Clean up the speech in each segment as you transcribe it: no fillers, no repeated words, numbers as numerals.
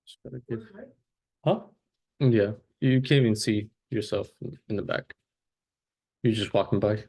Just gotta give... Huh? Yeah, you can't even see yourself in the back. You're just walking by.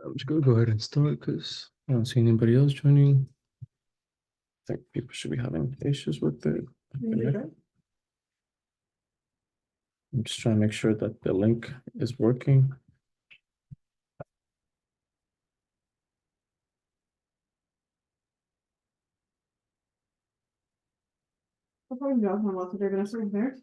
I'm just gonna go ahead and start because I don't see anybody else joining. I think people should be having issues with it. Okay. I'm just trying to make sure that the link is working. They're gonna serve there.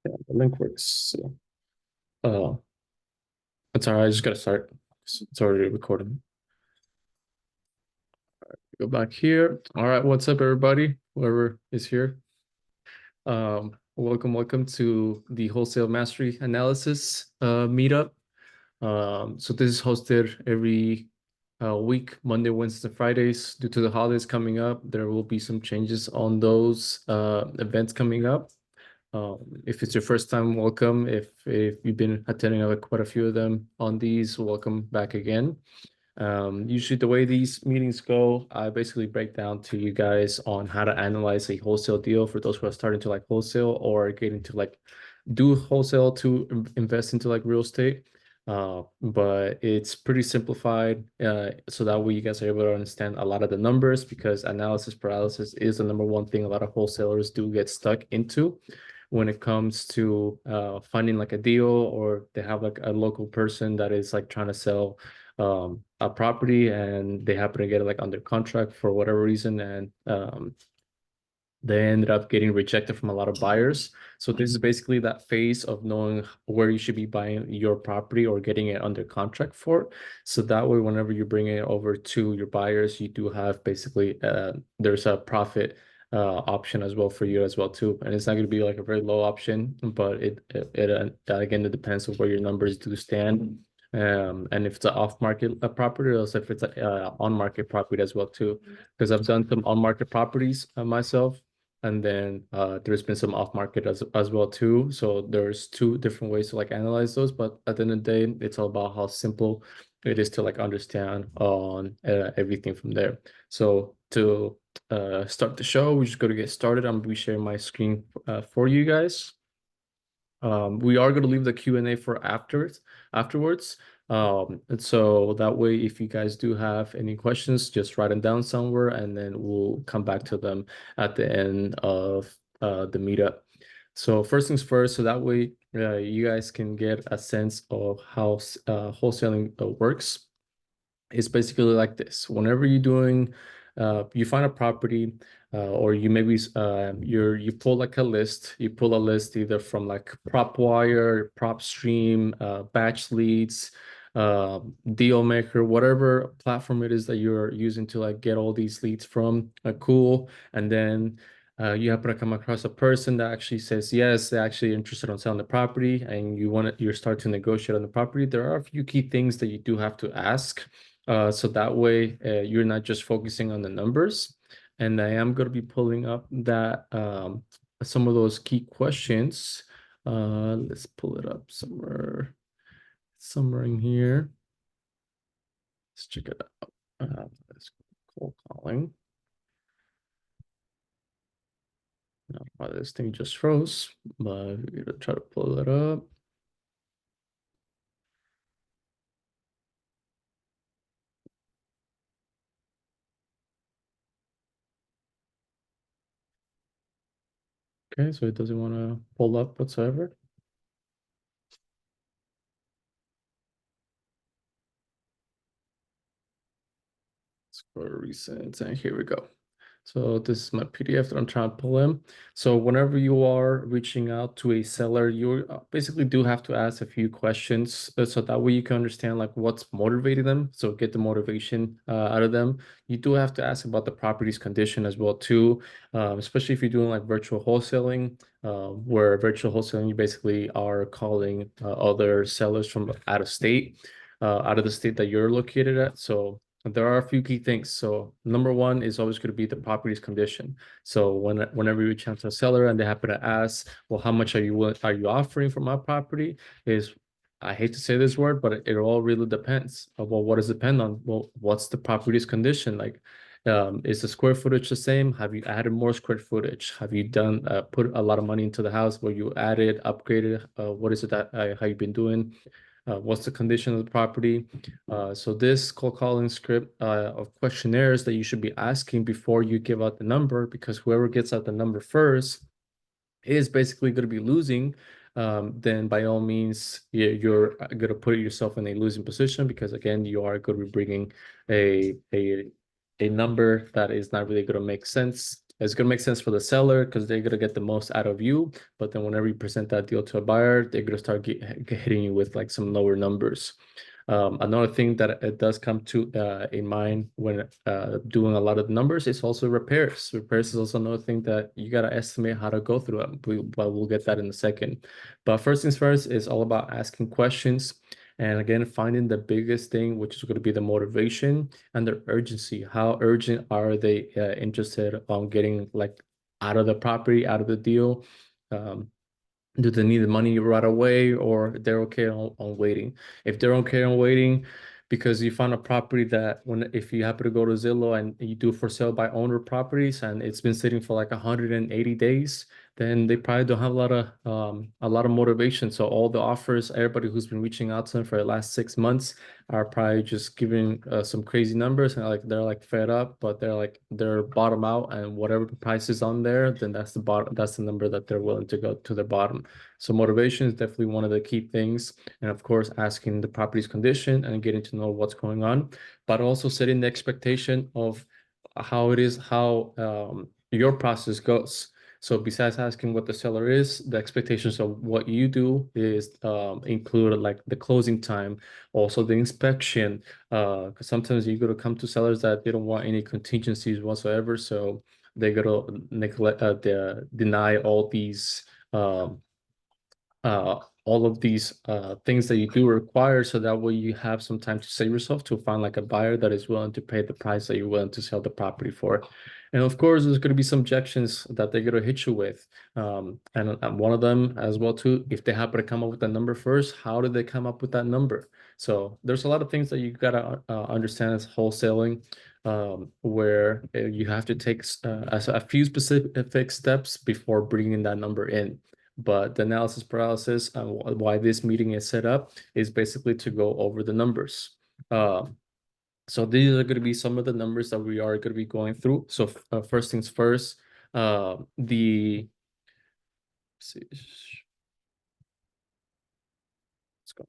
Yeah, the link works. So, it's all right. I just gotta start. It's already recording. Go back here. All right, what's up, everybody? Whoever is here. Welcome to the Wholesale Mastery Analysis meetup. So this is hosted every week, Monday, Wednesday, Fridays. Due to the holidays coming up, there will be some changes on those events coming up. If it's your first time, welcome. If you've been attending quite a few of them on these, welcome back again. Usually the way these meetings go, I basically break down to you guys on how to analyze a wholesale deal for those who are starting to like wholesale or getting to like do wholesale to invest into like real estate. But it's pretty simplified, so that way you guys are able to understand a lot of the numbers, because analysis paralysis is the number one thing a lot of wholesalers do get stuck into when it comes to finding like a deal, or they have like a local person that is like trying to sell a property and they happen to get it like under contract for whatever reason, and they ended up getting rejected from a lot of buyers. So this is basically that phase of knowing where you should be buying your property or getting it under contract for. So that way, whenever you bring it over to your buyers, you do have basically there's a profit option as well for you as well too. And it's not going to be like a very low option, but again, it depends on where your numbers do stand. And if it's an off-market property, or if it's a on-market property as well too, because I've done some on-market properties myself, and then there's been some off-market as well too. So there's two different ways to like analyze those, but at the end of the day, it's all about how simple it is to like understand on everything from there. So to start the show, we're just going to get started. I'm going to be sharing my screen for you guys. We are going to leave the Q&A for afterwards. And so that way, if you guys do have any questions, just write them down somewhere, and then we'll come back to them at the end of the meetup. So first things first, so that way you guys can get a sense of how wholesaling works. It's basically like this. Whenever you're doing, you find a property, or you maybe you pull like a list. You pull a list either from like PropWire, PropStream, Batch Leads, Deal Maker, whatever platform it is that you're using to like get all these leads from. Cool, and then you happen to come across a person that actually says yes, they're actually interested on selling the property, and you start to negotiate on the property. There are a few key things that you do have to ask. So that way you're not just focusing on the numbers. And I am going to be pulling up that some of those key questions. Let's pull it up somewhere in here. Let's check it out. Let's cold calling. Now, why this thing just froze, but we're gonna try to pull it up. Okay, so it doesn't want to pull up whatsoever. Let's go to recent, and here we go. So this is my PDF that I'm trying to pull in. So whenever you are reaching out to a seller, you basically do have to ask a few questions, so that way you can understand like what's motivating them. So get the motivation out of them. You do have to ask about the property's condition as well too, especially if you're doing like virtual wholesaling, where virtual wholesaling you basically are calling other sellers from out of the state that you're located at. So there are a few key things. So number one is always going to be the property's condition. So whenever you reach out to a seller and they happen to ask, well, how much are you offering for my property? Is I hate to say this word, but it all really depends. Well, what does it depend on? Well, what's the property's condition? Like, is the square footage the same? Have you added more square footage? Have you done put a lot of money into the house where you added, upgraded? What is it that how you've been doing? What's the condition of the property? So this cold calling script of questionnaires that you should be asking before you give out the number, because whoever gets out the number first is basically going to be losing. Then by all means, you're going to put yourself in a losing position, because again, you are going to be bringing a number that is not really going to make sense. It's going to make sense for the seller because they're going to get the most out of you. But then whenever you present that deal to a buyer, they're going to start hitting you with like some lower numbers. Another thing that it does come to in mind when doing a lot of numbers is also repairs. Repairs is also another thing that you got to estimate how to go through it. But we'll get that in a second. But first things first is all about asking questions. And again, finding the biggest thing, which is going to be the motivation and the urgency. How urgent are they interested on getting like out of the property, out of the deal? Do they need the money right away, or they're okay on waiting? If they're okay on waiting because you found a property that if you happen to go to Zillow and you do for sale by owner properties and it's been sitting for like 180 days, then they probably don't have a lot of motivation. So all the offers, everybody who's been reaching out to them for the last 6 months are probably just giving some crazy numbers, and they're like fed up, but they're bottom out, and whatever the price is on there, then that's the bottom, that's the number that they're willing to go to the bottom. So motivation is definitely one of the key things, and of course asking the property's condition and getting to know what's going on, but also setting the expectation of how it is, how your process goes. So besides asking what the seller is, the expectations of what you do is include like the closing time, also the inspection, because sometimes you're going to come to sellers that they don't want any contingencies whatsoever. So they're gonna neglect deny all of these things that you do require, so that way you have some time to save yourself to find like a buyer that is willing to pay the price that you're willing to sell the property for. And of course, there's going to be some objections that they're going to hit you with. And one of them as well too, if they happen to come up with that number first, how did they come up with that number? So there's a lot of things that you got to understand as wholesaling, where you have to take a few specific steps before bringing that number in. But the analysis paralysis and why this meeting is set up is basically to go over the numbers. So these are going to be some of the numbers that we are going to be going through. So first things first, let's see, let's go.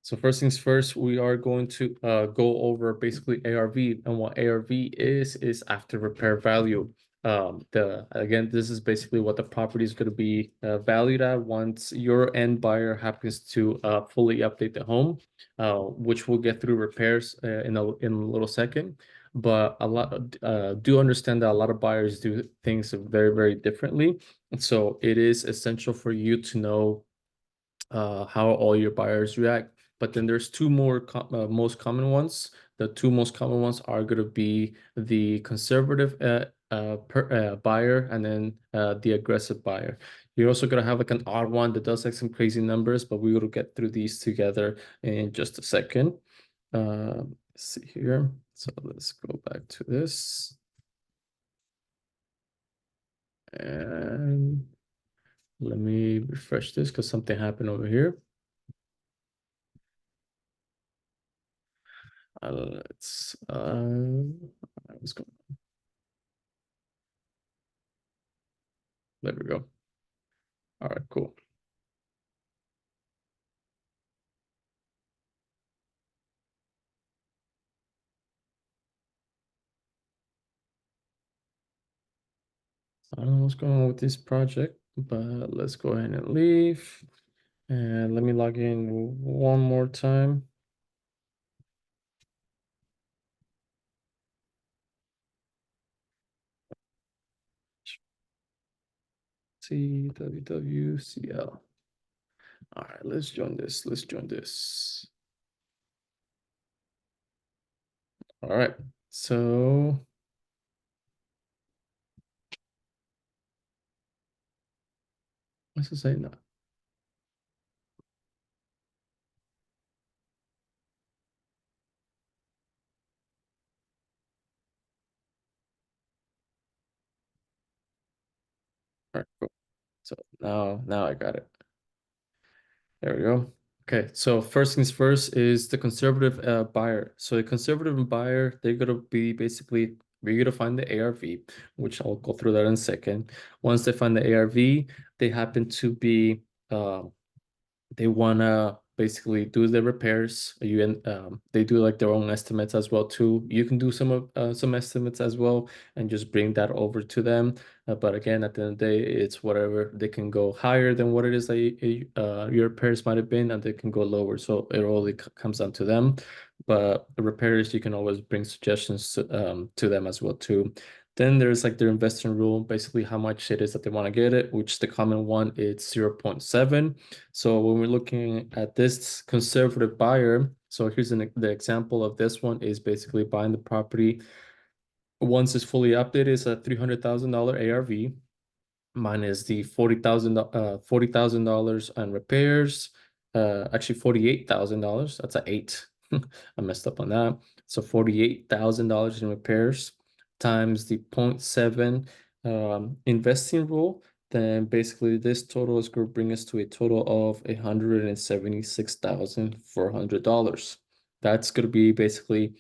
So first things first, we are going to go over basically ARV, and what ARV is after repair value. Again, this is basically what the property is going to be valued at once your end buyer happens to fully update the home, which we'll get through repairs in a little second. But do understand that a lot of buyers do things very, very differently. So it is essential for you to know how all your buyers react. But then there's two more most common ones. The two most common ones are going to be the conservative buyer, and then the aggressive buyer. You're also going to have like an odd one that does like some crazy numbers, but we will get through these together in just a second. Let's see here. So let's go back to this. And let me refresh this because something happened over here. What's going on? There we go. All right, cool. I don't know what's going on with this project, but let's go ahead and leave. And let me log in one more time. CWWCL. All right, let's join this. Let's join this. All right, so what's it saying now? All right, cool. So now I got it. There we go. Okay, so first things first is the conservative buyer. So a conservative buyer, they're gonna be basically we're gonna find the ARV, which I'll go through that in a second. Once they find the ARV, they happen to be they wanna basically do the repairs. They do like their own estimates as well too. You can do some estimates as well and just bring that over to them. But again, at the end of the day, it's whatever. They can go higher than what it is that your repairs might have been, and they can go lower. So it only comes down to them. But the repairs, you can always bring suggestions to them as well too. Then there's like their investing rule, basically how much it is that they want to get it, which the common one is 0.7. So when we're looking at this conservative buyer, so here's the example of this one is basically buying the property. Once it's fully updated, it's a $300,000 ARV minus the $40,000 on repairs. Actually $48,000. That's a eight. I messed up on that. So $48,000 in repairs times the 0.7 investing rule. Then basically this total is going to bring us to a total of $176,400. That's going to be basically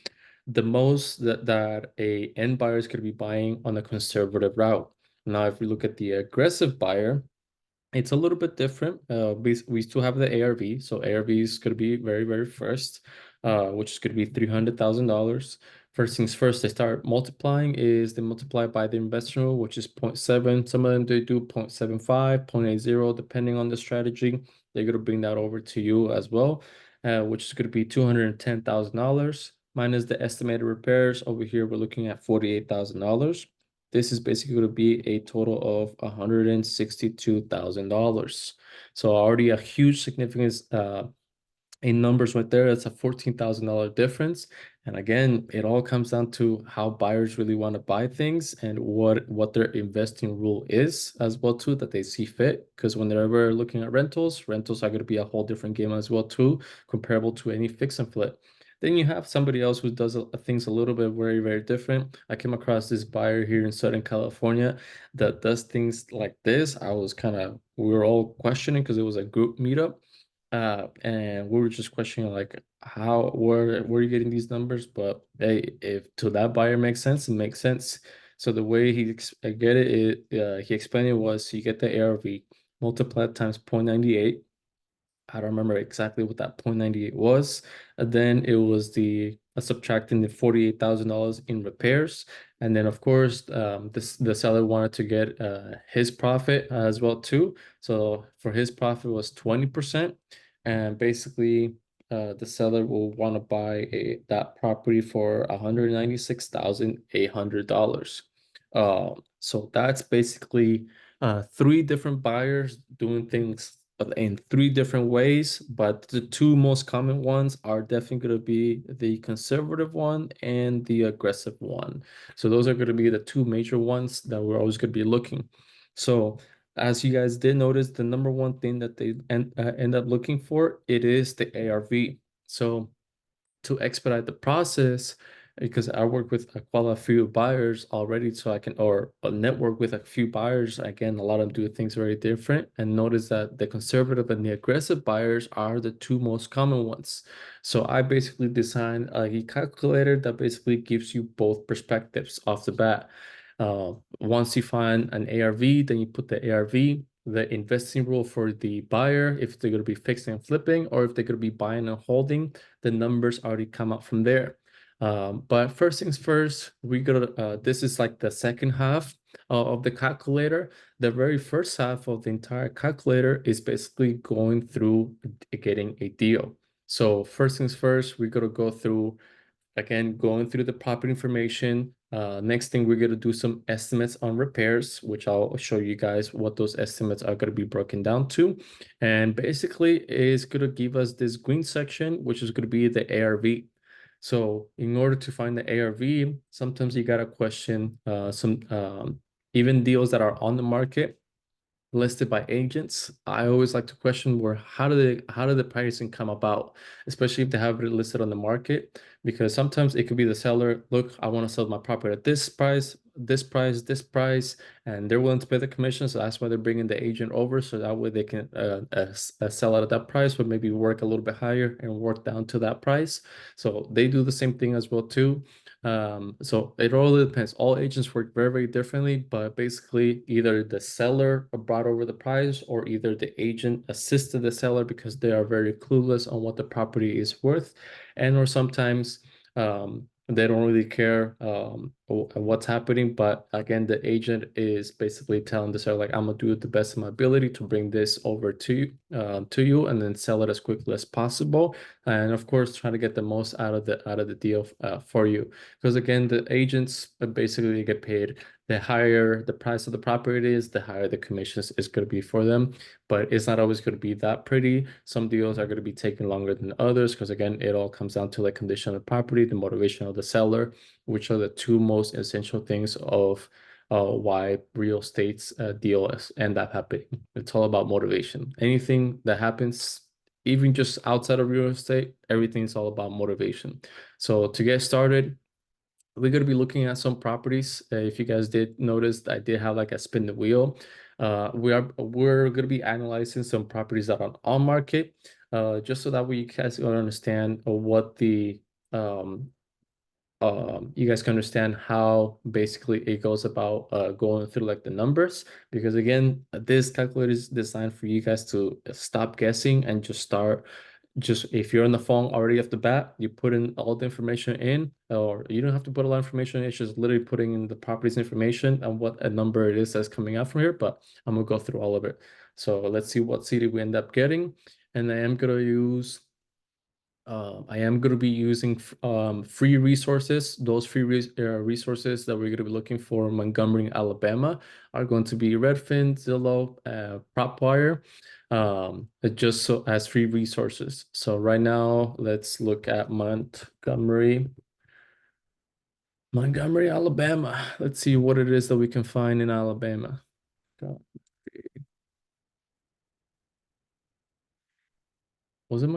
the most that a end buyer is going to be buying on a conservative route. Now, if we look at the aggressive buyer, it's a little bit different. We still have the ARV, so ARV is going to be very, very first, which is going to be $300,000. First things first, they start multiplying is they multiply by the investment rule, which is 0.7. Some of them they do 0.75, 0.80, depending on the strategy. They're going to bring that over to you as well, which is going to be $210,000. minus the estimated repairs. Over here, we're looking at $48,000. This is basically going to be a total of $162,000. So already a huge significance in numbers right there. That's a $14,000 difference. And again, it all comes down to how buyers really want to buy things and what their investing rule is as well too, that they see fit. Because when they're ever looking at rentals are going to be a whole different game as well too, comparable to any fix and flip. Then you have somebody else who does things a little bit very, very different. I came across this buyer here in Southern California that does things like this. We were all questioning because it was a group meetup. And we were just questioning like where are you getting these numbers? But hey, if to that buyer makes sense, it makes sense. So the way I get he explained it was you get the ARV multiplied times 0.98. I don't remember exactly what that 0.98 was. And then it was the subtracting the $48,000 in repairs. And then of course, the seller wanted to get his profit as well too. So for his profit was 20%. And basically, the seller will want to buy that property for $196,800. So that's basically three different buyers doing things in three different ways, but the two most common ones are definitely going to be the conservative one and the aggressive one. So those are going to be the two major ones that we're always going to be looking. So as you guys did notice, the number one thing that they end up looking for, it is the ARV. So to expedite the process, because I work with a qualified few buyers already, so I can or network with a few buyers. Again, a lot of them do things very different, and notice that the conservative and the aggressive buyers are the two most common ones. So I basically designed a calculator that basically gives you both perspectives off the bat. Once you find an ARV, then you put the ARV, the investing rule for the buyer, if they're going to be fixing and flipping, or if they're going to be buying and holding, the numbers already come out from there. But first things first, this is like the second half of the calculator. The very first half of the entire calculator is basically going through getting a deal. So first things first, we're going to go through, again, going through the property information. Next thing, we're going to do some estimates on repairs, which I'll show you guys what those estimates are going to be broken down to. And basically, it's going to give us this green section, which is going to be the ARV. So in order to find the ARV, sometimes you got to question some even deals that are on the market listed by agents. I always like to question how did the pricing come about, especially if they have it listed on the market, because sometimes it could be the seller, look, I want to sell my property at this price, this price, this price, and they're willing to pay the commission. So that's why they're bringing the agent over, so that way they can sell it at that price, but maybe work a little bit higher and work down to that price. So they do the same thing as well too. So it all depends. All agents work very, very differently, but basically either the seller brought over the price or either the agent assisted the seller because they are very clueless on what the property is worth. And or sometimes they don't really care what's happening, but again, the agent is basically telling the seller like, I'm gonna do it the best of my ability to bring this over to you and then sell it as quickly as possible, and of course try to get the most out of the deal for you, because again, the agents basically get paid. The higher the price of the property is, the higher the commissions is going to be for them. But it's not always going to be that pretty. Some deals are going to be taking longer than others because, again, it all comes down to the condition of the property, the motivation of the seller, which are the two most essential things of why real estate's deals end up happening. It's all about motivation. Anything that happens, even just outside of real estate, everything's all about motivation. So to get started, we're going to be looking at some properties. If you guys did notice, I did have like a spin the wheel. We're going to be analyzing some properties that are on market, just so that we guys can understand what the you guys can understand how basically it goes about going through like the numbers, because again, this calculator is designed for you guys to stop guessing and just start. Just if you're on the phone already off the bat, you put in all the information in, or you don't have to put a lot of information. It's just literally putting in the properties information and what a number it is that's coming out from here. But I'm gonna go through all of it. So let's see what city we end up getting, and I am gonna use I am going to be using free resources. Those free resources that we're going to be looking for in Montgomery, Alabama, are going to be Redfin, Zillow, PropWire, just so as free resources. So right now, let's look at Montgomery, Alabama. Let's see what it is that we can find in Alabama. Go- Was it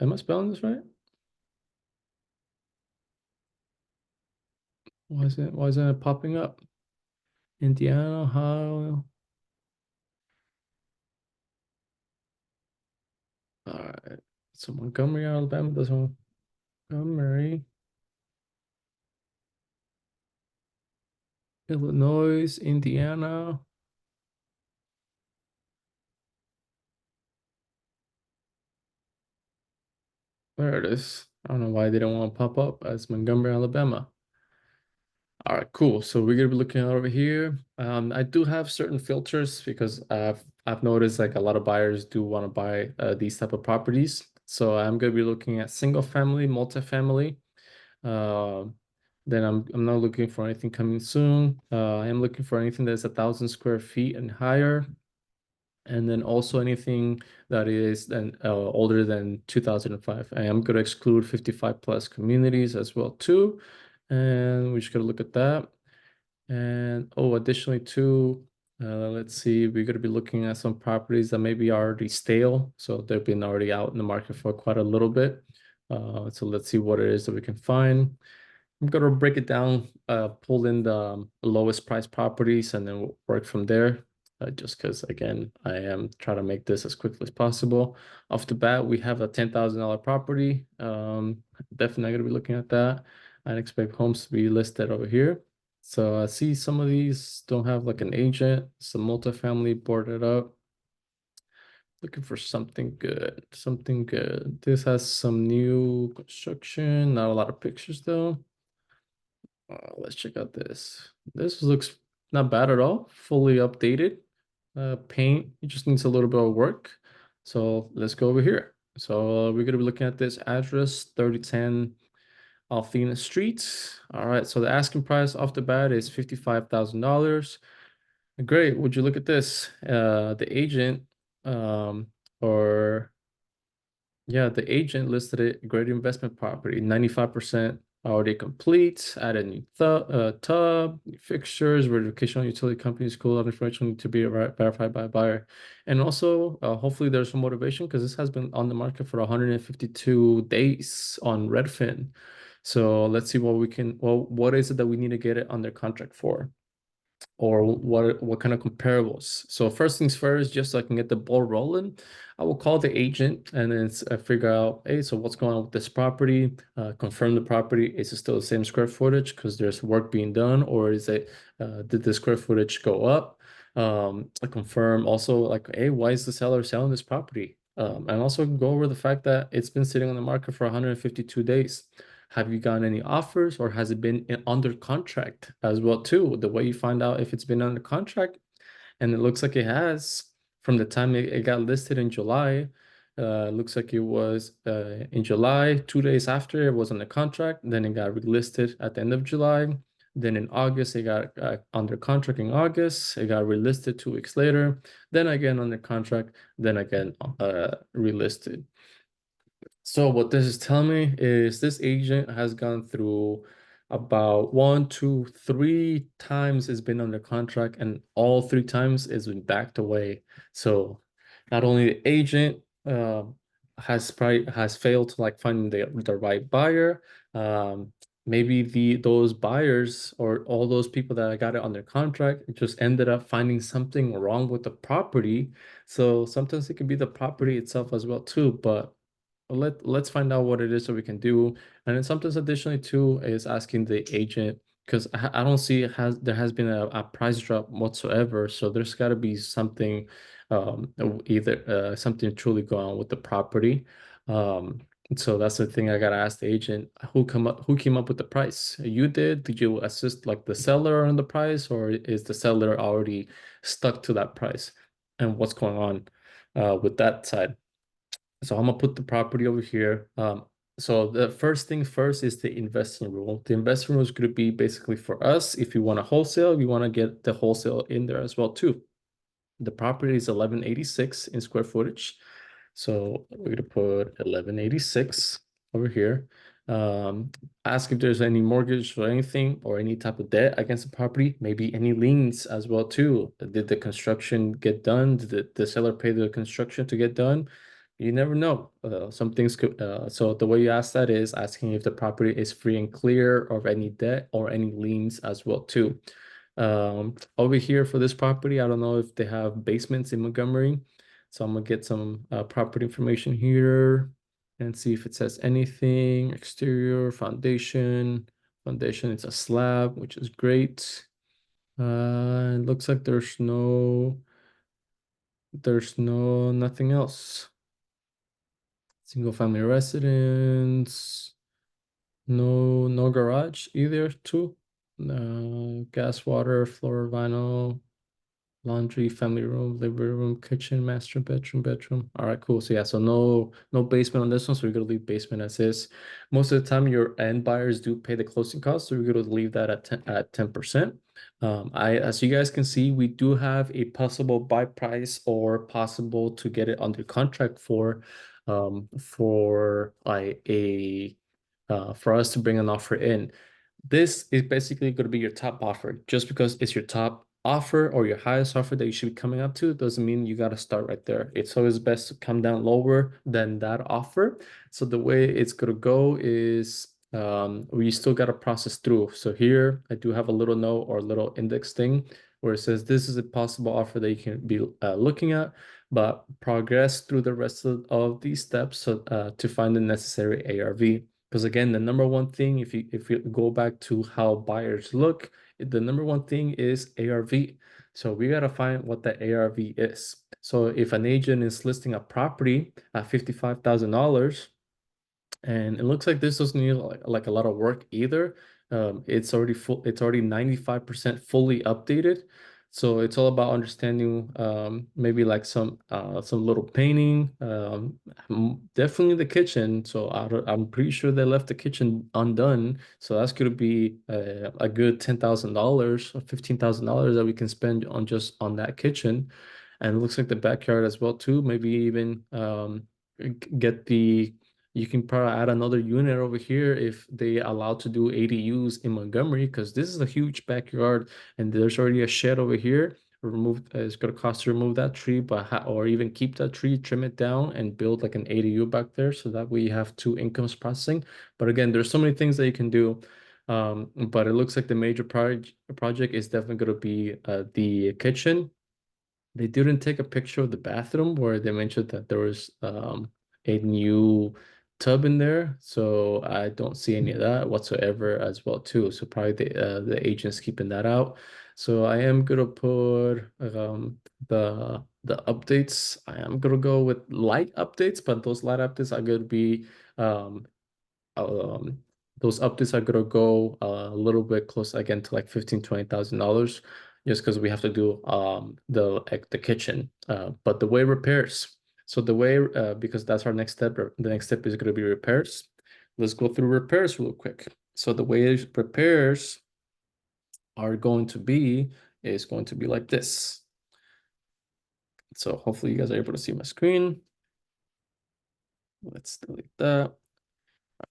am I spelling this right? Why isn't it popping up? Indiana, Ohio. All right. So Montgomery, Alabama doesn't Montgomery, Illinois, Indiana. There it is. I don't know why they don't want to pop up as Montgomery, Alabama. All right, cool. So we're gonna be looking over here. I do have certain filters because I've noticed like a lot of buyers do want to buy these type of properties. So I'm gonna be looking at single family, multifamily. Uh, then I'm not looking for anything coming soon. I am looking for anything that's 1,000 square feet and higher, and then also anything that is then older than 2005. I am going to exclude 55 plus communities as well too, and we just got to look at that. And oh, additionally too, let's see, we're going to be looking at some properties that maybe are already stale, so they've been already out in the market for quite a little bit. So let's see what it is that we can find. I'm gonna break it down, pull in the lowest price properties and then we'll work from there. Just because again, I am trying to make this as quickly as possible. Off the bat, we have a $10,000 property. Definitely gonna be looking at that. I expect homes to be listed over here. So I see some of these don't have like an agent, some multifamily boarded up. Looking for something good, something good. This has some new construction, not a lot of pictures though. Let's check out this. This looks not bad at all. Fully updated. Paint, it just needs a little bit of work. So let's go over here. So we're gonna be looking at this address, 3010 Althena Street. All right, so the asking price off the bat is $55,000. Great. Would you look at this? The agent, um, or yeah, the agent listed it great investment property, 95% already complete. Added new tub, new fixtures, verification on utility company, school of information need to be verified by a buyer. And also, hopefully there's some motivation because this has been on the market for 152 days on Redfin. So let's see what is it that we need to get it under contract for? Or what kind of comparables. So first things first, just so I can get the ball rolling, I will call the agent and then figure out, hey, so what's going on with this property? Confirm the property. Is it still the same square footage because there's work being done, or is it did the square footage go up? I confirm also like, hey, why is the seller selling this property? And also go over the fact that it's been sitting on the market for 152 days. Have you gotten any offers or has it been under contract as well too? The way you find out if it's been under contract, and it looks like it has from the time it got listed in July. Looks like it was in July, 2 days after it was on the contract. Then it got relisted at the end of July. Then in August, it got under contract in August. It got relisted 2 weeks later. Then again under contract. Then again relisted. So what this is telling me is this agent has gone through about one, two, 3 times it's been under contract, and all 3 times it's been backed away. So not only the agent has failed to like find the right buyer, maybe those buyers or all those people that got it under contract just ended up finding something wrong with the property. So sometimes it can be the property itself as well too, but let's find out what it is that we can do. And then sometimes additionally too is asking the agent because I don't see there has been a price drop whatsoever. So there's got to be something, either something truly going on with the property. Um, so that's the thing I gotta ask the agent who came up with the price. You did? Did you assist like the seller on the price, or is the seller already stuck to that price? And what's going on with that side? So I'm gonna put the property over here. So the first thing first is the investing rule. The investing rule is going to be basically for us. If you want to wholesale, we want to get the wholesale in there as well too. The property is 1186 in square footage. So we're gonna put 1186 over here. Ask if there's any mortgage or anything or any type of debt against the property, maybe any liens as well too. Did the construction get done? Did the seller pay the construction to get done? You never know. Some things could, so the way you ask that is asking if the property is free and clear of any debt or any liens as well too. Over here for this property, I don't know if they have basements in Montgomery. So I'm gonna get some property information here and see if it says anything. Exterior, foundation. Foundation, it's a slab, which is great. It looks like nothing else. Single family residence. No garage either too. Gas, water, floor, vinyl, laundry, family room, living room, kitchen, master bedroom. All right, cool. So yeah, so no basement on this one. So we're gonna leave basement as is. Most of the time, your end buyers do pay the closing costs, so we're gonna leave that at 10%. As you guys can see, we do have a possible buy price or possible to get it under contract for like a for us to bring an offer in. This is basically going to be your top offer. Just because it's your top offer or your highest offer that you should be coming up to doesn't mean you got to start right there. It's always best to come down lower than that offer. So the way it's going to go is we still got to process through. So here I do have a little note or a little index thing where it says this is a possible offer that you can be looking at, but progress through the rest of these steps to find the necessary ARV. Because again, the number one thing, if you go back to how buyers look, the number one thing is ARV. So we gotta find what the ARV is. So if an agent is listing a property at $55,000, and it looks like this doesn't need like a lot of work either. It's already full. It's already 95% fully updated. So it's all about understanding maybe like some little painting. Definitely the kitchen. So I'm pretty sure they left the kitchen undone. So that's going to be a good $10,000 or $15,000 that we can spend on just on that kitchen. And it looks like the backyard as well too. Maybe even get the you can probably add another unit over here if they allow to do ADUs in Montgomery, because this is a huge backyard and there's already a shed over here. It's going to cost to remove that tree, but or even keep that tree, trim it down, and build like an ADU back there, so that way you have two incomes processing. But again, there's so many things that you can do. But it looks like the major project is definitely going to be the kitchen. They didn't take a picture of the bathroom where they mentioned that there was a new tub in there. So I don't see any of that whatsoever as well too. So probably the agent's keeping that out. So I am gonna put the updates. I am gonna go with light updates, but those light updates are gonna be um um, those updates are gonna go a little bit close again to like 15, $20,000 just because we have to do the kitchen. But the way repairs. So the way because that's our next step. The next step is gonna be repairs. Let's go through repairs real quick. So the way repairs are going to be is going to be like this. So hopefully you guys are able to see my screen. Let's delete that.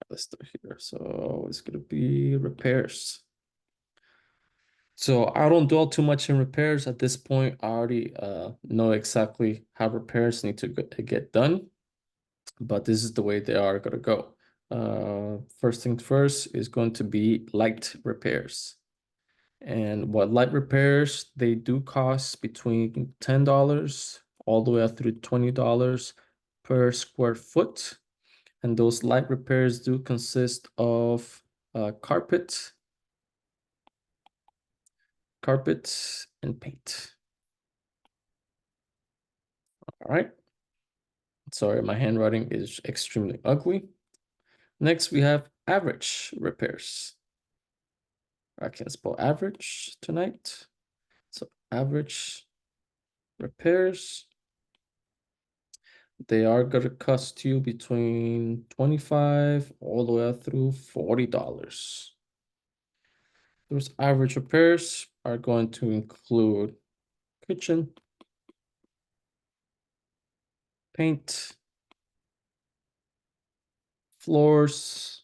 Let's start here. So it's gonna be repairs. So I don't dwell too much in repairs at this point. I already know exactly how repairs need to get done, but this is the way they are gonna go. First thing first is going to be light repairs. And what light repairs, they do cost between $10 all the way up through $20 per square foot. And those light repairs do consist of carpet, and paint. All right. Sorry, my handwriting is extremely ugly. Next, we have average repairs. I can't spell average tonight. So average repairs. they are gonna cost you between $25 all the way up through $40. Those average repairs are going to include kitchen, paint, floors,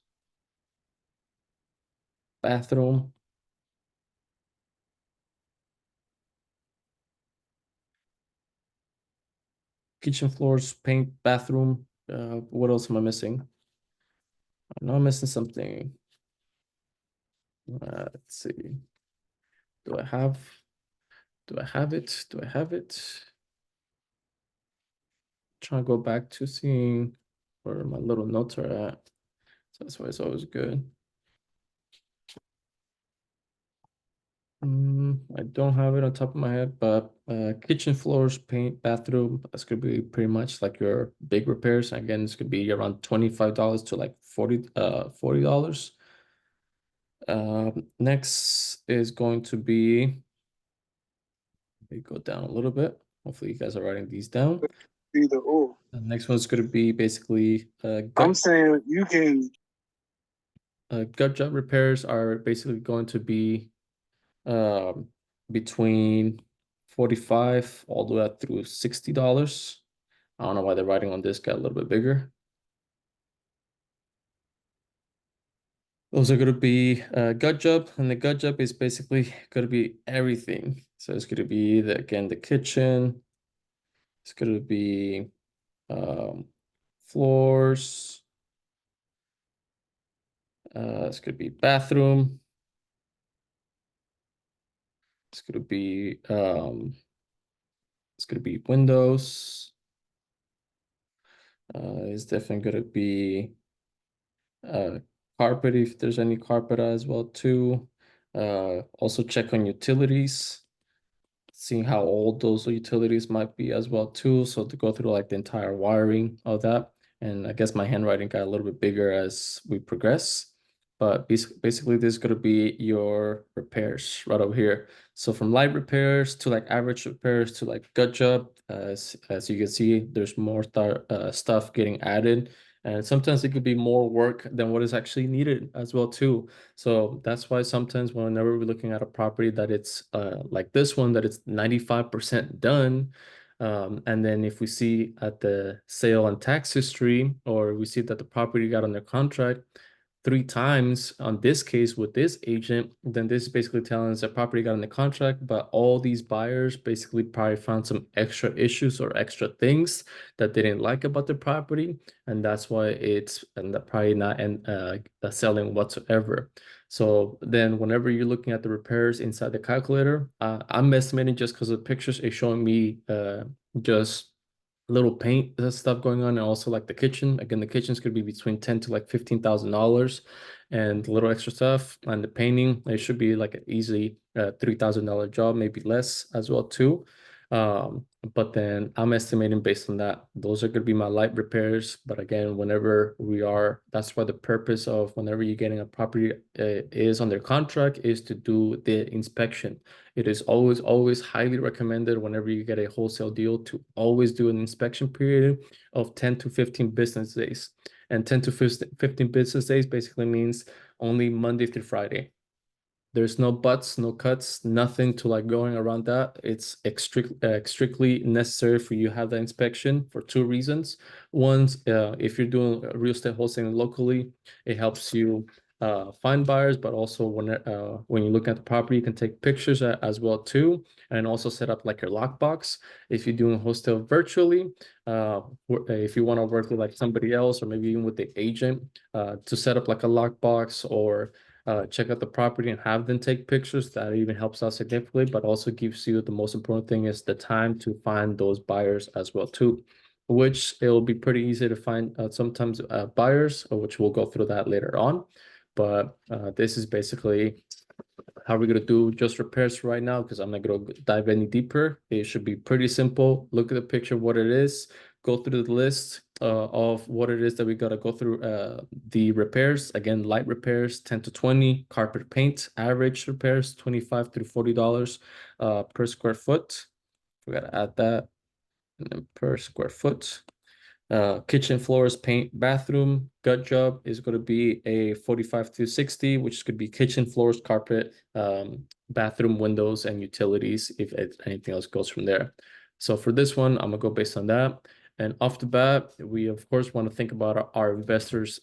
bathroom, kitchen floors, paint, bathroom. What else am I missing? I know I'm missing something. Let's see. Do I have do I have it? Do I have it? Trying to go back to seeing where my little notes are at. So that's why it's always good. I don't have it on top of my head, but kitchen floors, paint, bathroom, that's gonna be pretty much like your big repairs. Again, it's gonna be around $25 to like $40. Next is going to be, let me go down a little bit. Hopefully you guys are writing these down. Either or. The next one's gonna be basically I'm saying you can. gut job repairs are basically going to be um, between 45 all the way up through $60. I don't know why the writing on this got a little bit bigger. Those are going to be gut job, and the gut job is basically going to be everything. So it's going to be again the kitchen. It's going to be floors. It's going to be bathroom. It's going to be windows. It's definitely going to be carpet if there's any carpet as well too. Also check on utilities, seeing how old those utilities might be as well too. So to go through like the entire wiring of that. And I guess my handwriting got a little bit bigger as we progress. But basically, this is going to be your repairs right over here. So from light repairs to like average repairs to like gut job, as you can see, there's more stuff getting added. And sometimes it could be more work than what is actually needed as well too. So that's why sometimes whenever we're looking at a property that it's like this one, that it's 95% done. And then if we see at the sale and tax history, or we see that the property got under contract 3 times on this case with this agent, then this is basically telling us that property got in the contract, but all these buyers basically probably found some extra issues or extra things that they didn't like about the property, and that's why it's probably not selling whatsoever. So then whenever you're looking at the repairs inside the calculator, I'm estimating just because the pictures is showing me just little paint stuff going on, and also like the kitchen. Again, the kitchen's could be between 10 to like $15,000, and little extra stuff. And the painting, it should be like an easy $3,000 job, maybe less as well too. But then I'm estimating based on that, those are going to be my light repairs. But again, that's why the purpose of whenever you're getting a property is under contract is to do the inspection. It is always highly recommended whenever you get a wholesale deal to always do an inspection period of 10 to 15 business days. And 10 to 15 business days basically means only Monday through Friday. There's no buts, no cuts, nothing to like going around that. It's strictly necessary for you to have that inspection for 2 reasons. One, if you're doing real estate wholesaling locally, it helps you find buyers, but also when you look at the property, you can take pictures as well too, and also set up like your lockbox. If you're doing wholesale virtually, if you want to work with like somebody else or maybe even with the agent to set up like a lockbox or check out the property and have them take pictures. That even helps out significantly, but also gives you the most important thing is the time to find those buyers as well too, which it will be pretty easy to find sometimes buyers, which we'll go through that later on. But this is basically how we're going to do just repairs right now, because I'm not going to dive any deeper. It should be pretty simple. Look at the picture, what it is, go through the list of what it is that we got to go through. The repairs, again, light repairs, 10 to 20, carpet paint, average repairs, $25 to $40 per square foot. We got to add that, and then per square foot. Kitchen floors, paint, bathroom, gut job is going to be a 45 to 60, which could be kitchen floors, carpet, bathroom windows, and utilities if anything else goes from there. So for this one, I'm gonna go based on that. And off the bat, we of course want to think about our investors'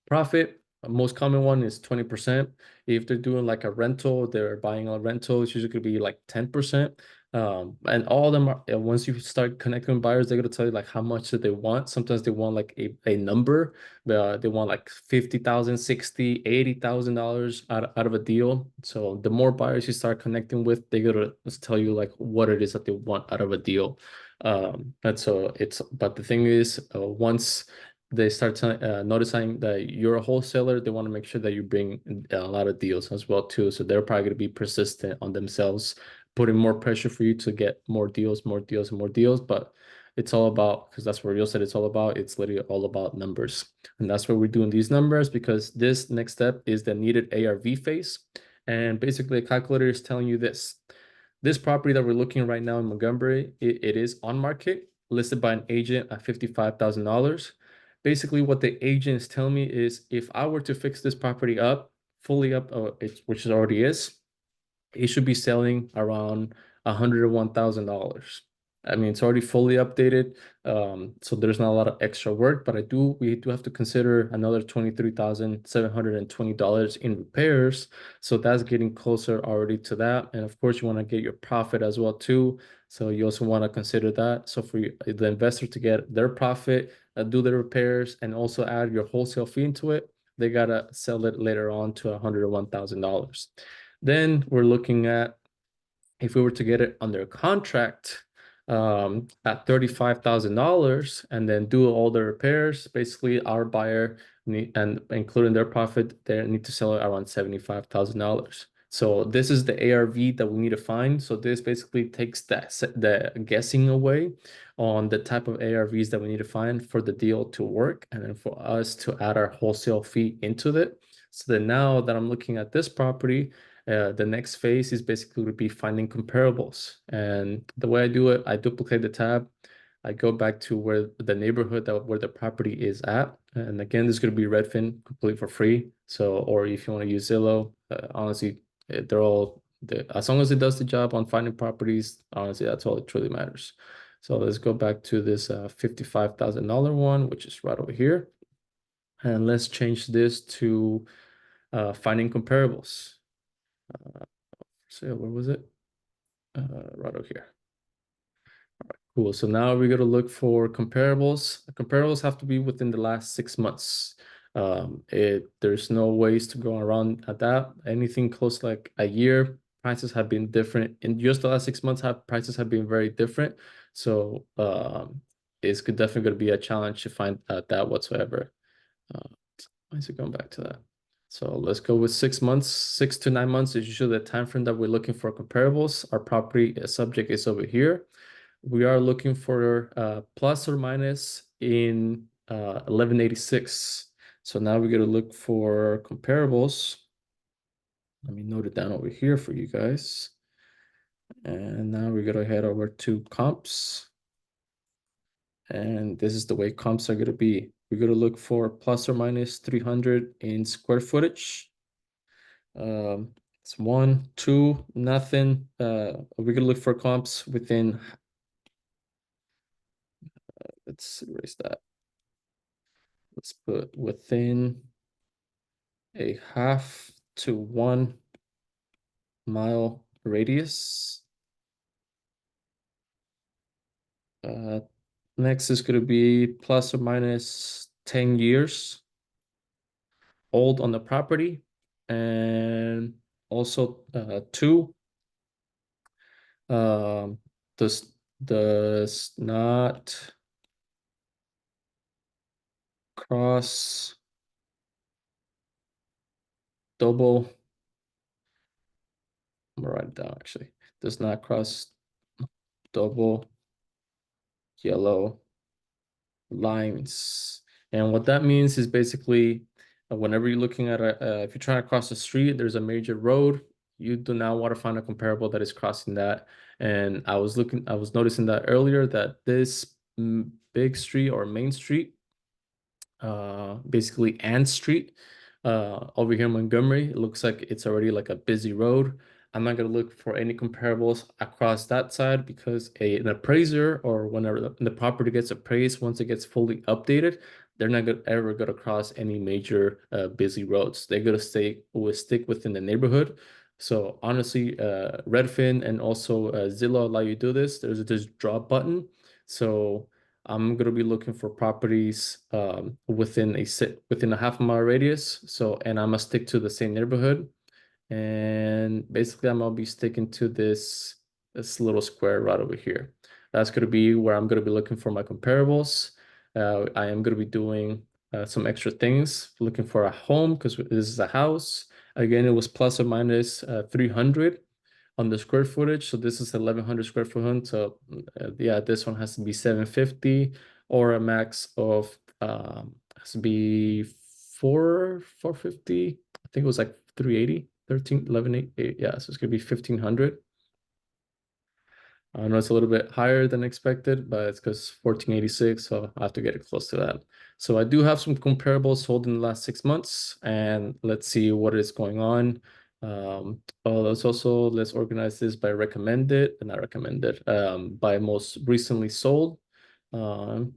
profit. Most common one is 20%. If they're doing like a rental, they're buying a rental, it's usually could be like 10%. And all of them are, once you start connecting with buyers, they're gonna tell you like how much that they want. Sometimes they want like a number. They want like 50,000, 60, $80,000 out of a deal. So the more buyers you start connecting with, they're gonna tell you like what it is that they want out of a deal. And so but the thing is, once they start noticing that you're a wholesaler, they want to make sure that you bring a lot of deals as well too. So they're probably going to be persistent on themselves, putting more pressure for you to get more deals, more deals, and more deals. But it's all about, because that's what real estate it's all about. It's literally all about numbers. And that's why we're doing these numbers, because this next step is the needed ARV phase. And basically a calculator is telling you this property that we're looking at right now in Montgomery, it is on market, listed by an agent at $55,000. Basically, what the agent is telling me is if I were to fix this property up, fully up, which it already is, it should be selling around $101,000. I mean, it's already fully updated, so there's not a lot of extra work, but we do have to consider another $23,720 in repairs. So that's getting closer already to that. And of course, you want to get your profit as well too. So you also want to consider that. So for the investor to get their profit, do the repairs, and also add your wholesale fee into it, they gotta sell it later on to $101,000. Then we're looking at if we were to get it under contract at $35,000 and then do all the repairs, basically our buyer and including their profit, they need to sell it around $75,000. So this is the ARV that we need to find. So this basically takes the guessing away on the type of ARVs that we need to find for the deal to work, and then for us to add our wholesale fee into it. So then now that I'm looking at this property, the next phase is basically to be finding comparables. And the way I do it, I duplicate the tab. I go back to where the neighborhood where the property is at. And again, this is going to be Redfin completely for free. So, or if you want to use Zillow, honestly, they're all, as long as it does the job on finding properties, honestly, that's all it truly matters. So let's go back to this $55,000 one, which is right over here. And let's change this to finding comparables. So where was it? Right over here. All right, cool. So now we're gonna look for comparables. Comparables have to be within the last 6 months. There's no ways to go around at that. Anything close like a year, prices have been different. In just the last 6 months, prices have been very different. So it's definitely gonna be a challenge to find that whatsoever. Why is it going back to that? So let's go with 6 months. 6 to 9 months is usually the time frame that we're looking for comparables. Our property subject is over here. We are looking for plus or minus in 1186. So now we're going to look for comparables. Let me note it down over here for you guys. And now we're going to head over to comps. And this is the way comps are going to be. We're going to look for plus or minus 300 in square footage. It's 1, 2, nothing. We're going to look for comps within, let's erase that. Let's put within a half to 1 mile radius. Next is going to be plus or minus 10 years old on the property, and also 2 does not cross double. I'm gonna write it down actually. Does not cross double yellow lines. And what that means is basically whenever you're looking at if you're trying to cross the street, there's a major road, you do not want to find a comparable that is crossing that. And I was noticing that earlier that this big street or main street, basically Ann Street, over here in Montgomery. It looks like it's already like a busy road. I'm not gonna look for any comparables across that side because an appraiser or whenever the property gets appraised, once it gets fully updated, they're not gonna ever go across any major busy roads. They're gonna stick within the neighborhood. So honestly, Redfin and also Zillow allow you to do this. There's this drop button. So I'm gonna be looking for properties within a half-mile radius. So, and I'm gonna stick to the same neighborhood. And basically, I'm gonna be sticking to this little square right over here. That's gonna be where I'm gonna be looking for my comparables. I am gonna be doing some extra things, looking for a home because this is a house. Again, it was plus or minus 300 on the square footage. So this is 1100 square foot home. So yeah, this one has to be 750 or a max of has to be 450. I think it was like 380, 13, 11, 8. Yeah, so it's gonna be 1500. I know it's a little bit higher than expected, but it's because 1486, so I have to get it close to that. So I do have some comparables sold in the last 6 months, and let's see what is going on. Let's organize this by recommended, and not recommended, by most recently sold. I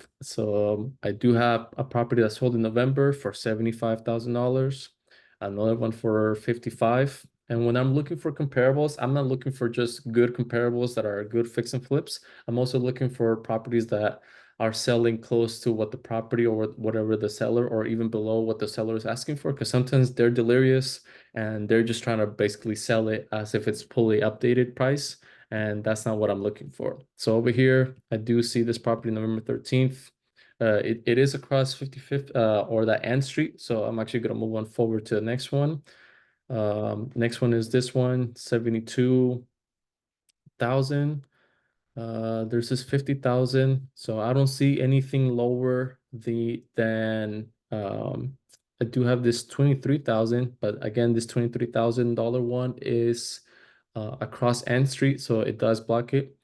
do have a property that sold in November for $75,000, another one for 55. And when I'm looking for comparables, I'm not looking for just good comparables that are good fix and flips. I'm also looking for properties that are selling close to what the property or whatever the seller or even below what the seller is asking for. Because sometimes they're delirious and they're just trying to basically sell it as if it's fully updated price. And that's not what I'm looking for. So over here, I do see this property November 13th. It is across 55th or that Ann Street. So I'm actually going to move on forward to the next one. Next one is this one, 72,000. There's this 50,000. So I don't see anything lower than I do have this 23,000, but again, this $23,000 one is across Ann Street, so it does block it.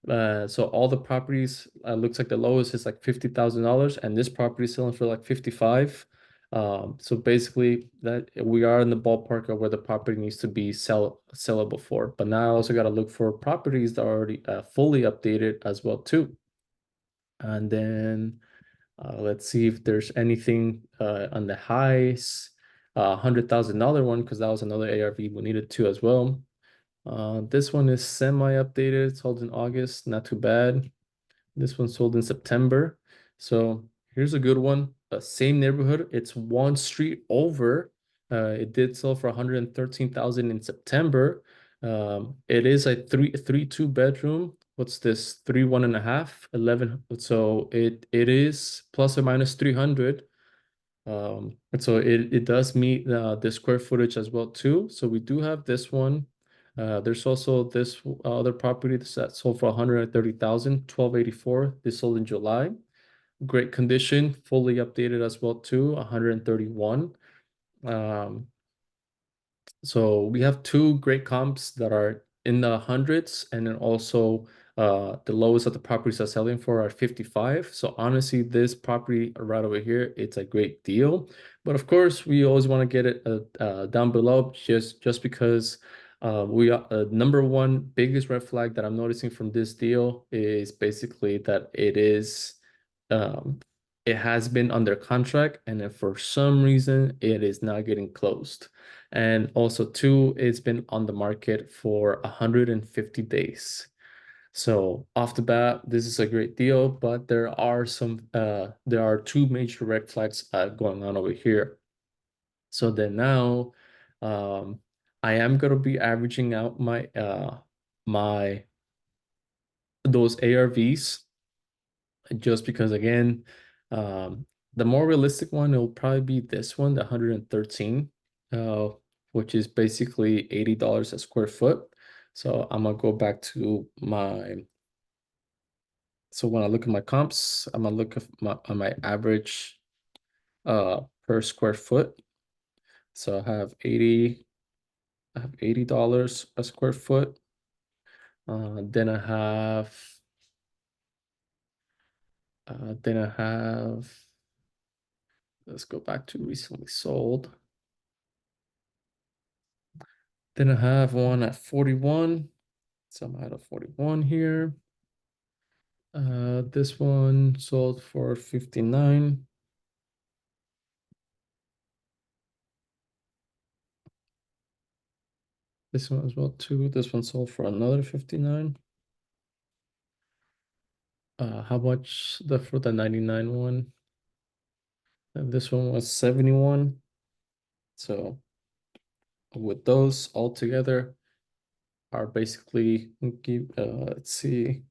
So all the properties looks like the lowest is like $50,000, and this property is selling for like 55. So basically that we are in the ballpark of where the property needs to be sellable for. But now I also got to look for properties that are already fully updated as well too. And then let's see if there's anything on the highs. $100,000 one because that was another ARV we needed too as well. This one is semi-updated, sold in August, not too bad. This one sold in September. So here's a good one. Same neighborhood. It's one street over. It did sell for 113,000 in September. It is a three two bedroom. What's this? 3 1.5, 11. So it is plus or minus 300. And so it does meet the square footage as well too. So we do have this one. There's also this other property that sold for 130,000, 1284. This sold in July. Great condition, fully updated as well too, 131. Um, so we have two great comps that are in the hundreds, and then also the lowest that the properties are selling for are 55. So honestly, this property right over here, it's a great deal. But of course, we always want to get it down below just because we are number one biggest red flag that I'm noticing from this deal is basically that um, it has been under contract, and then for some reason it is not getting closed. And also two, it's been on the market for 150 days. So off the bat, this is a great deal, but there are two major red flags going on over here. So then now, um, I am gonna be averaging out my those ARVs just because again, the more realistic one, it'll probably be this one, the 113, uh, which is basically $80 a square foot. So I'm gonna go back to so when I look at my comps, I'm gonna look at my average per square foot. So I have $80 a square foot. Then I have Then I have, let's go back to recently sold. Then I have one at 41. So I'm at a 41 here. This one sold for 59. This one as well too. This one sold for another 59. How much for the 99 one? And this one was 71. So with those all together are basically let's see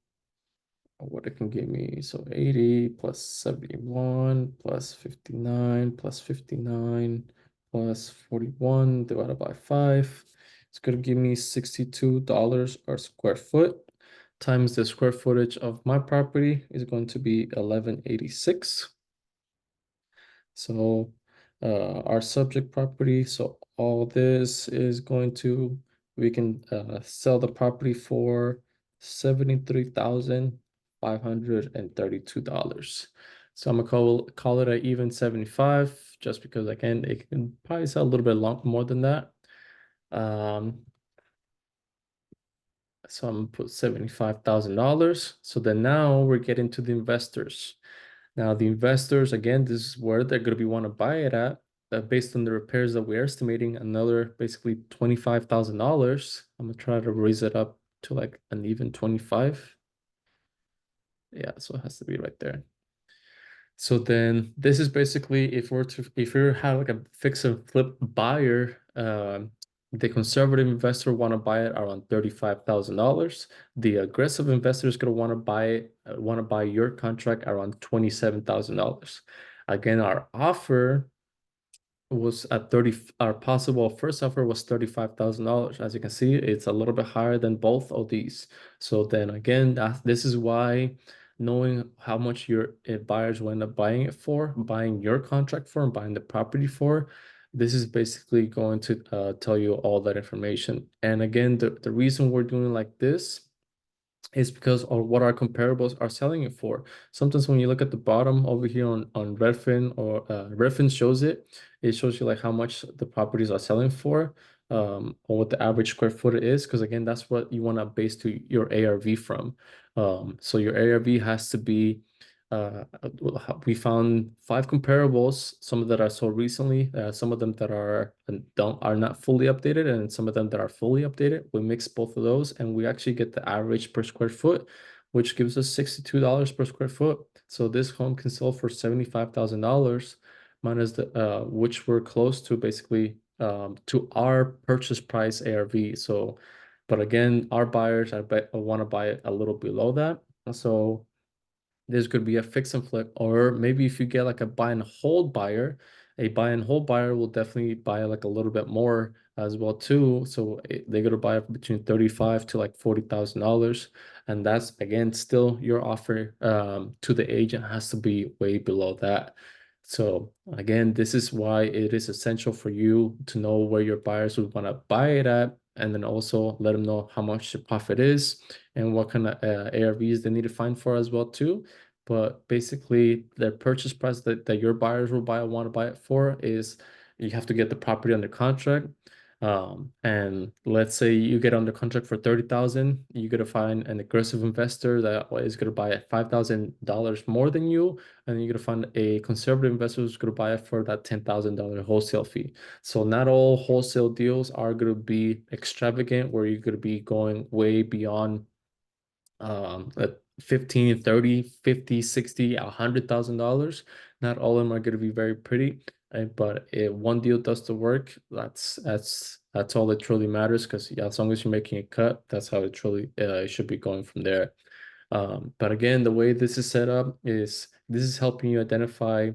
what it can give me. So 80 plus 71 plus 59 plus 59 plus 41 divided by 5. It's going to give me $62 per square foot times the square footage of my property is going to be 1186. So our subject property, so all this is going to, we can sell the property for $73,532. So I'm gonna call it an even 75, just because again, it can probably sell a little bit more than that. So I'm gonna put $75,000. So then now we're getting to the investors. Now, the investors, again, this is where they're going to want to buy it at. Based on the repairs that we're estimating, another basically $25,000. I'm going to try to raise it up to like an even 25. Yeah, so it has to be right there. So then this is basically if we have like a fix and flip buyer, the conservative investor want to buy it around $35,000. The aggressive investor is going to want to buy your contract around $27,000. Again, our offer was at 30, our possible first offer was $35,000. As you can see, it's a little bit higher than both of these. So then again, this is why knowing how much your buyers will end up buying it for, buying your contract for, and buying the property for, this is basically going to tell you all that information. And again, the reason we're doing like this is because of what our comparables are selling it for. Sometimes when you look at the bottom over here on Redfin, or Redfin shows it, it shows you like how much the properties are selling for, or what the average square foot is, because again, that's what you want to base to your ARV from. So your ARV has to be, we found 5 comparables, some of that are sold recently, some of them that are not fully updated, and some of them that are fully updated. We mix both of those and we actually get the average per square foot, which gives us $62 per square foot. So this home can sell for $75,000 minus the which we're close to basically to our purchase price ARV. So, but again, our buyers I bet want to buy it a little below that. So this could be a fix and flip, or maybe if you get like a buy and hold buyer, a buy and hold buyer will definitely buy like a little bit more as well too. So they're gonna buy between 35 to like $40,000, and that's again still your offer to the agent has to be way below that. So again, this is why it is essential for you to know where your buyers would want to buy it at, and then also let them know how much the profit is and what kind of ARVs they need to find for as well too. But basically, the purchase price that your buyers will want to buy it for is you have to get the property under contract. And let's say you get under contract for 30,000, you're gonna find an aggressive investor that is gonna buy at $5,000 more than you, and you're gonna find a conservative investor who's gonna buy it for that $10,000 wholesale fee. So not all wholesale deals are gonna be extravagant, where you're gonna be going way beyond at 15, 30, 50, 60, $100,000. Not all of them are going to be very pretty, but if one deal does the work, that's all that truly matters, because yeah, as long as you're making a cut, that's how it truly should be going from there. But again, the way this is set up is this is helping you identify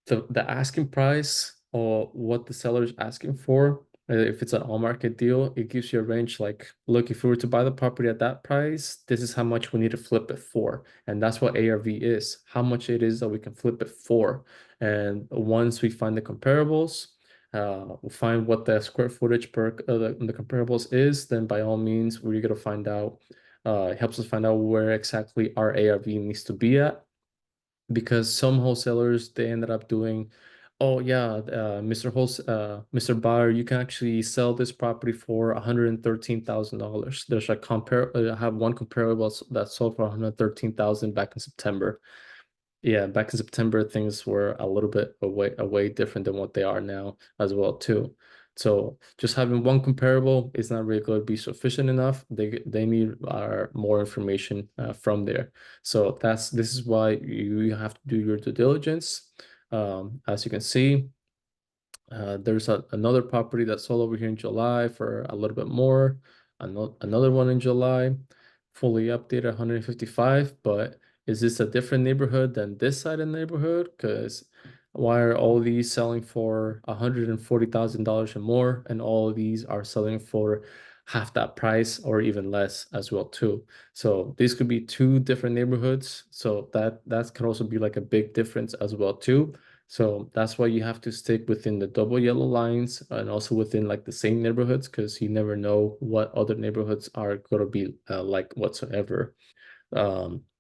the asking price or what the seller is asking for. If it's an all market deal, it gives you a range like, look, if we were to buy the property at that price, this is how much we need to flip it for. And that's what ARV is, how much it is that we can flip it for. And once we find the comparables, we'll find what the square footage per the comparables is, then by all means, we're going to find out, it helps us find out where exactly our ARV needs to be at. because some wholesalers, they ended up doing, oh yeah, Mr. Buyer, you can actually sell this property for $113,000. There's a I have one comparable that sold for 113,000 back in September. Yeah, back in September, things were a little bit way different than what they are now as well too. So just having one comparable is not really going to be sufficient enough. They need more information from there. So this is why you have to do your due diligence. As you can see, there's another property that sold over here in July for a little bit more. Another one in July, fully updated 155. But is this a different neighborhood than this side of the neighborhood? Because why are all these selling for $140,000 or more, and all of these are selling for half that price or even less as well too? So these could be two different neighborhoods. So that can also be like a big difference as well too. So that's why you have to stick within the double yellow lines and also within like the same neighborhoods, because you never know what other neighborhoods are going to be like whatsoever.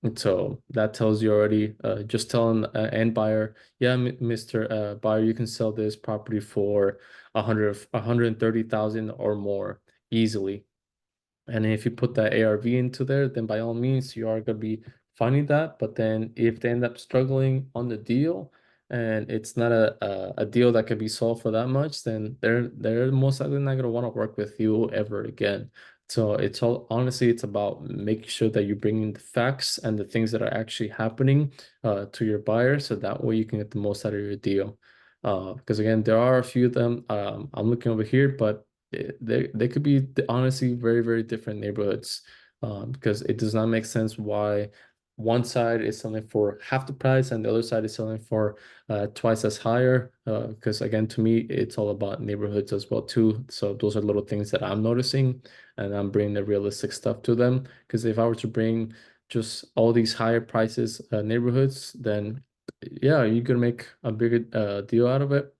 And so that tells you already, just telling an end buyer, yeah, Mr. Buyer, you can sell this property for 130,000 or more easily. And if you put that ARV into there, then by all means, you are going to be finding that. But then if they end up struggling on the deal and it's not a deal that can be solved for that much, then they're most likely not going to want to work with you ever again. So it's all honestly, it's about making sure that you bring in the facts and the things that are actually happening to your buyer, so that way you can get the most out of your deal. Because again, there are a few of them. I'm looking over here, but they could be honestly very different neighborhoods, because it does not make sense why one side is selling for half the price and the other side is selling for twice as higher, because again, to me, it's all about neighborhoods as well too. So those are little things that I'm noticing, and I'm bringing the realistic stuff to them, because if I were to bring just all these higher prices neighborhoods, then yeah, you could make a bigger deal out of it.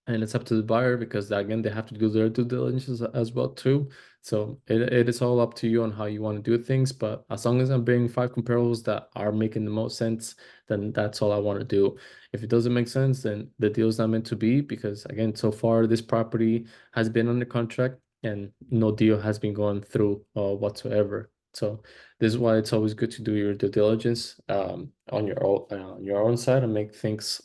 And it's up to the buyer, because again, they have to do their due diligence as well too. So it is all up to you on how you want to do things. But as long as I'm bringing 5 comparables that are making the most sense, then that's all I want to do. If it doesn't make sense, then the deal's not meant to be, because again, so far this property has been under contract and no deal has been going through whatsoever. So this is why it's always good to do your due diligence on your own side, and make things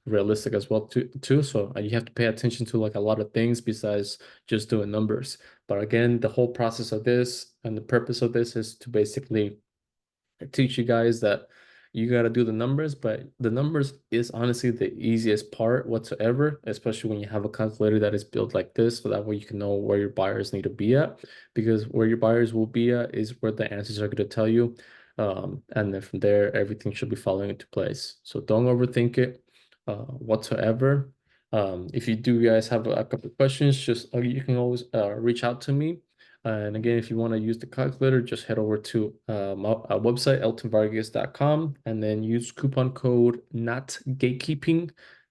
realistic as well too. So you have to pay attention to like a lot of things besides just doing numbers. But again, the whole process of this and the purpose of this is to basically teach you guys that you got to do the numbers, but the numbers is honestly the easiest part whatsoever, especially when you have a calculator that is built like this, so that way you can know where your buyers need to be at, because where your buyers will be at is where the answers are going to tell you. And then from there, everything should be falling into place. So don't overthink it whatsoever. If you do guys have a couple of questions, just you can always reach out to me. And again, if you want to use the calculator, just head over to my website, eltonvargas.com, and then use coupon code not gatekeeping.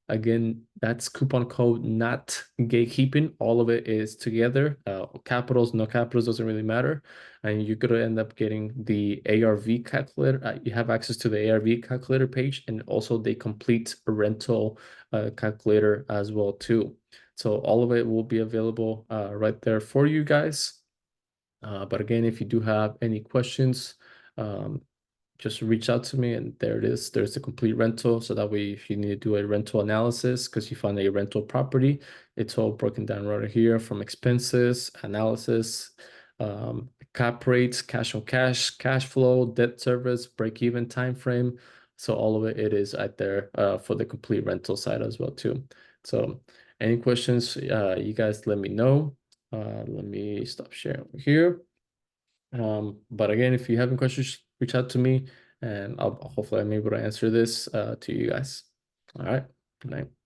Again, that's coupon code not gatekeeping. All of it is together. Capitals, no capitals, doesn't really matter. And you're going to end up getting the ARV calculator. You have access to the ARV calculator page, and also the complete rental calculator as well too. So all of it will be available right there for you guys. But again, if you do have any questions, um, just reach out to me, and there it is. There's the complete rental. So that way, if you need to do a rental analysis because you found a rental property, it's all broken down right here, from expenses, analysis, cap rates, cash on cash, cash flow, debt service, break even time frame. So all of it is right there for the complete rental side as well too. So any questions, you guys let me know. Let me stop sharing over here. But again, if you have any questions, reach out to me, and hopefully I'm able to answer this to you guys. All right. Good night.